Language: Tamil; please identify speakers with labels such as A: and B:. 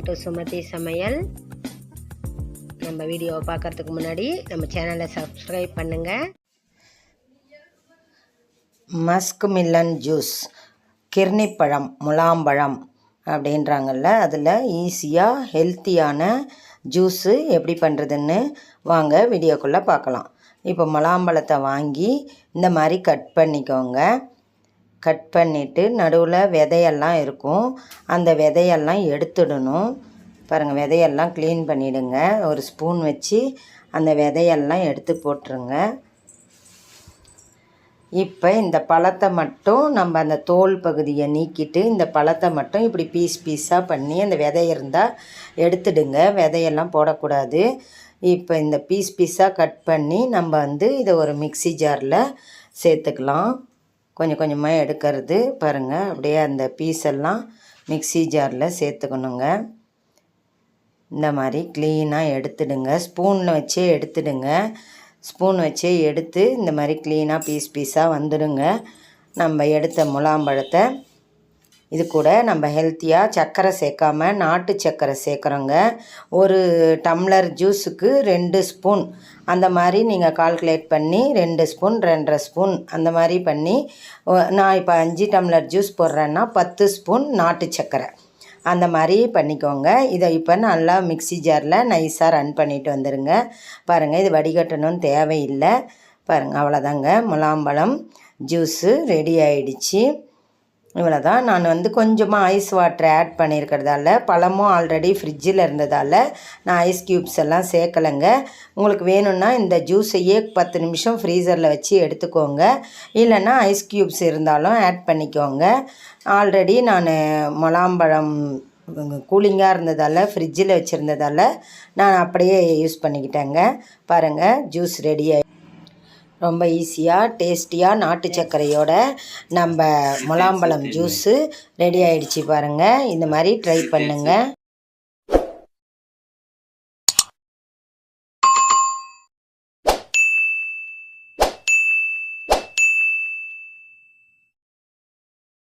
A: டு சுமதி சமையல். நம்ம வீடியோவை பார்க்குறதுக்கு முன்னாடி நம்ம சேனலை சப்ஸ்கிரைப் பண்ணுங்கள். மஸ்க் மில்லன் ஜூஸ், கிர்னிப்பழம், முலாம்பழம் அப்படின்றாங்கல்ல, அதில் ஈஸியாக ஹெல்த்தியான ஜூஸு எப்படி பண்ணுறதுன்னு வாங்க வீடியோக்குள்ளே பார்க்கலாம். இப்போ முலாம்பழத்தை வாங்கி இந்த மாதிரி கட் பண்ணிக்கோங்க. கட் பண்ணிவிட்டு நடுவில் விதையெல்லாம் இருக்கும், அந்த விதையெல்லாம் எடுத்துடணும். பாருங்கள், விதையெல்லாம் க்ளீன் பண்ணிவிடுங்க. ஒரு ஸ்பூன் வச்சு அந்த விதையெல்லாம் எடுத்து போட்டுருங்க. இப்போ இந்த பழத்தை மட்டும் நம்ம அந்த தோல் பகுதியை நீக்கிட்டு இந்த பழத்தை மட்டும் இப்படி பீஸாக பண்ணி அந்த விதை இருந்தால் எடுத்துடுங்க. விதையெல்லாம் போடக்கூடாது. இப்போ இந்த பீஸாக கட் பண்ணி நம்ம இதை ஒரு மிக்ஸி ஜாரில் சேர்த்துக்கலாம். கொஞ்சம் கொஞ்சமாக எடுக்கிறது பாருங்கள். அப்படியே அந்த பீஸெல்லாம் மிக்ஸி ஜாரில் சேர்த்துக்கணுங்க. இந்த மாதிரி க்ளீனாக எடுத்துடுங்க. ஸ்பூனில் வச்சே எடுத்துடுங்க. ஸ்பூன் வச்சே எடுத்து இந்த மாதிரி க்ளீனாக பீஸாக வந்துடுங்க. நம்ம எடுத்த முலாம்பழத்தை இது கூட நம்ம ஹெல்த்தியாக சர்க்கரை சேர்க்காம நாட்டு சர்க்கரை சேர்க்குறோங்க. ஒரு டம்ளர் ஜூஸுக்கு 2 ஸ்பூன் அந்த மாதிரி நீங்கள் கால்குலேட் பண்ணி 2 ஸ்பூன் 2.5 ஸ்பூன் அந்த மாதிரி பண்ணி, நான் இப்போ 5 டம்ளர் ஜூஸ் போடுறேன்னா 10 ஸ்பூன் நாட்டு சர்க்கரை அந்த மாதிரி பண்ணிக்கோங்க. இதை இப்போ நல்லா மிக்ஸி ஜாரில் நைஸாக ரன் பண்ணிவிட்டு வந்துடுங்க. பாருங்கள், இது வடிகட்டணும்னு தேவையில்லை. பாருங்கள், அவ்வளோதாங்க, முலாம்பழம் ஜூஸு ரெடி ஆகிடுச்சு. இவ்வளோ தான். நான் கொஞ்சமாக ஐஸ் வாட்டர் ஆட் பண்ணியிருக்கிறதால, பழமும் ஆல்ரெடி ஃப்ரிட்ஜில் இருந்ததால் நான் ஐஸ் க்யூப்ஸ் எல்லாம் சேர்க்கலைங்க. உங்களுக்கு வேணும்னா இந்த ஜூஸையே 10 நிமிஷம் ஃப்ரீசரில் வச்சு எடுத்துக்கோங்க. இல்லைன்னா ஐஸ் க்யூப்ஸ் இருந்தாலும் ஆட் பண்ணிக்கோங்க. ஆல்ரெடி நான் முலாம்பழம் கூலிங்காக இருந்ததால் ஃப்ரிட்ஜில் வச்சுருந்ததால் நான் அப்படியே யூஸ் பண்ணிக்கிட்டேங்க. பாருங்கள், ஜூஸ் ரெடி ஆகி ரொம்ப ஈஸியாக டேஸ்டியாக நாட்டு சர்க்கரையோட நம்ம முலாம்பழம் ஜூஸு ரெடி ஆகிடுச்சு. பாருங்கள், இந்த மாதிரி ட்ரை பண்ணுங்கள்.